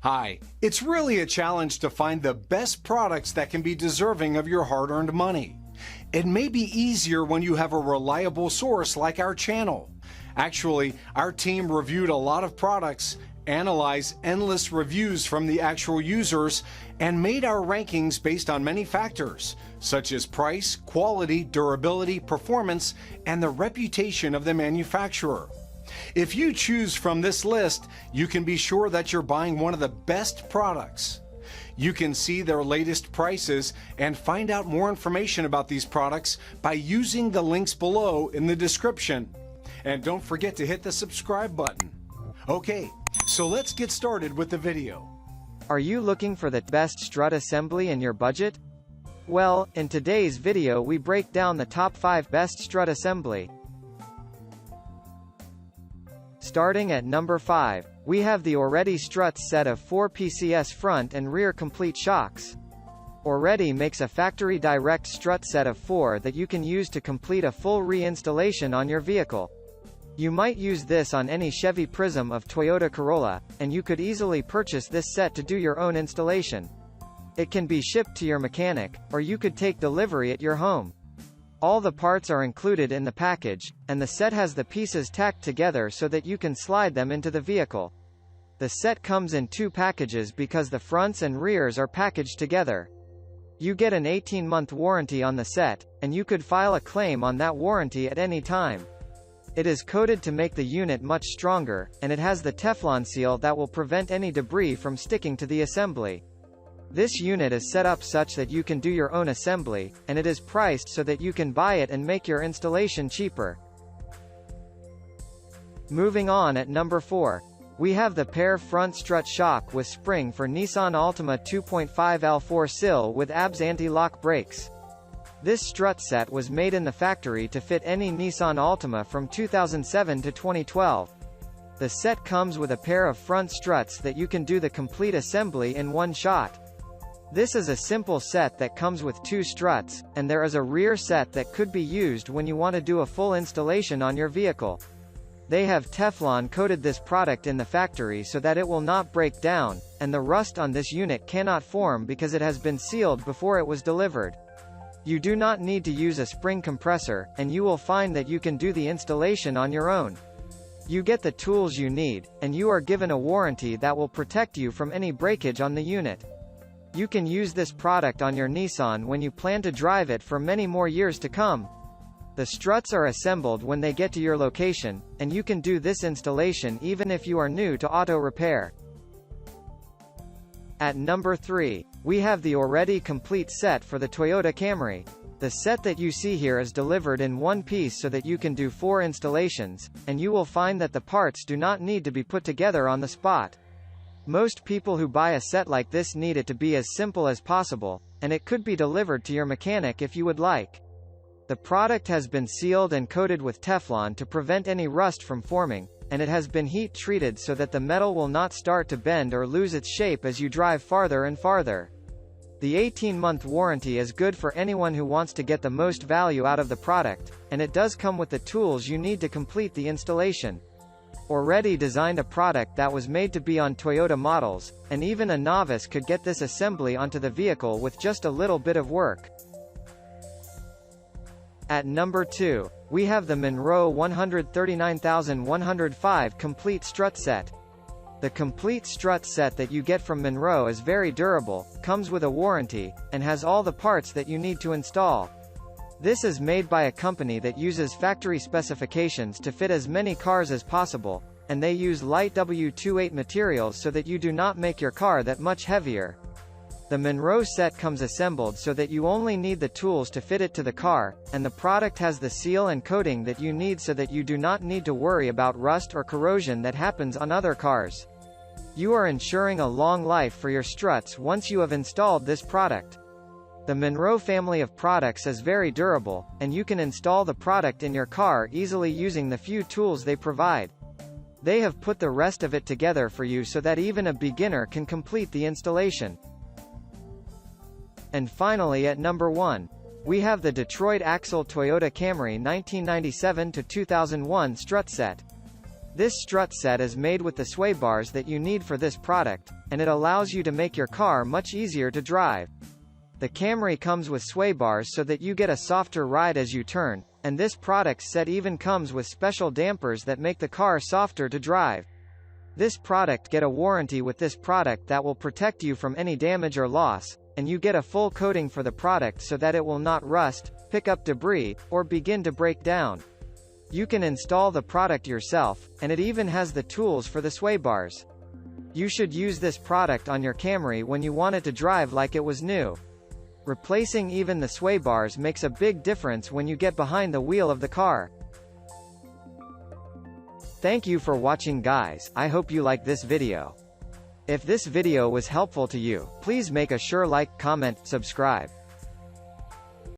Hi, it's really a challenge to find the best products that can be deserving of your hard-earned money. It may be easier when you have a reliable source like our channel. Actually, our team reviewed a lot of products, analyzed endless reviews from the actual users, and made our rankings based on many factors, such as price, quality, durability, performance, and the reputation of the manufacturer. If you choose from this list, you can be sure that you're buying one of the best products. You can see their latest prices and find out more information about these products by using the links below in the description. And don't forget to hit the subscribe button. Okay, so let's get started with the video. Are you looking for the best strut assembly in your budget? Well, in today's video we break down the top 5 best strut assembly. Starting at number 5, we have the Oredy Strut Set of 4 PCS front and rear complete shocks. Oredy makes a factory direct strut set of 4 that you can use to complete a full reinstallation on your vehicle. You might use this on any Chevy Prism of Toyota Corolla, and you could easily purchase this set to do your own installation. It can be shipped to your mechanic, or you could take delivery at your home. All the parts are included in the package, and the set has the pieces tacked together so that you can slide them into the vehicle. The set comes in 2 packages because the fronts and rears are packaged together. You get an 18-month warranty on the set, and you could file a claim on that warranty at any time. It is coated to make the unit much stronger, and it has the Teflon seal that will prevent any debris from sticking to the assembly. This unit is set up such that you can do your own assembly, and it is priced so that you can buy it and make your installation cheaper. Moving on at number 4. We have the Pair Front Strut Shock with Spring for Nissan Altima 2.5L 4-sill with ABS anti-lock brakes. This strut set was made in the factory to fit any Nissan Altima from 2007 to 2012. The set comes with a pair of front struts that you can do the complete assembly in one shot. This is a simple set that comes with 2 struts, and there is a rear set that could be used when you want to do a full installation on your vehicle. They have Teflon coated this product in the factory so that it will not break down, and the rust on this unit cannot form because it has been sealed before it was delivered. You do not need to use a spring compressor, and you will find that you can do the installation on your own. You get the tools you need, and you are given a warranty that will protect you from any breakage on the unit. You can use this product on your Nissan when you plan to drive it for many more years to come. The struts are assembled when they get to your location, and you can do this installation even if you are new to auto repair. At number 3, we have the Oredy Complete Set for the Toyota Camry. The set that you see here is delivered in one piece so that you can do 4 installations, and you will find that the parts do not need to be put together on the spot. Most people who buy a set like this need it to be as simple as possible, and it could be delivered to your mechanic if you would like. The product has been sealed and coated with Teflon to prevent any rust from forming, and it has been heat treated so that the metal will not start to bend or lose its shape as you drive farther and farther. The 18-month warranty is good for anyone who wants to get the most value out of the product, and it does come with the tools you need to complete the installation. Oredy designed a product that was made to be on Toyota models, and even a novice could get this assembly onto the vehicle with just a little bit of work. At number 2, we have the Monroe 139105 Complete Strut Set. The Complete Strut Set that you get from Monroe is very durable, comes with a warranty, and has all the parts that you need to install. This is made by a company that uses factory specifications to fit as many cars as possible, and they use light W28 materials so that you do not make your car that much heavier. The Monroe set comes assembled so that you only need the tools to fit it to the car, and the product has the seal and coating that you need so that you do not need to worry about rust or corrosion that happens on other cars. You are ensuring a long life for your struts once you have installed this product. The Monroe family of products is very durable, and you can install the product in your car easily using the few tools they provide. They have put the rest of it together for you so that even a beginner can complete the installation. And finally at number 1, we have the Detroit Axle Toyota Camry 1997 to 2001 Strut Set. This strut set is made with the sway bars that you need for this product, and it allows you to make your car much easier to drive. The Camry comes with sway bars so that you get a softer ride as you turn, and this product set even comes with special dampers that make the car softer to drive. This product get a warranty with this product that will protect you from any damage or loss, and you get a full coating for the product so that it will not rust, pick up debris, or begin to break down. You can install the product yourself, and it even has the tools for the sway bars. You should use this product on your Camry when you want it to drive like it was new. Replacing even the sway bars makes a big difference when you get behind the wheel of the car. Thank you for watching, guys. I hope you like this video. If this video was helpful to you, please make a sure like, comment, subscribe.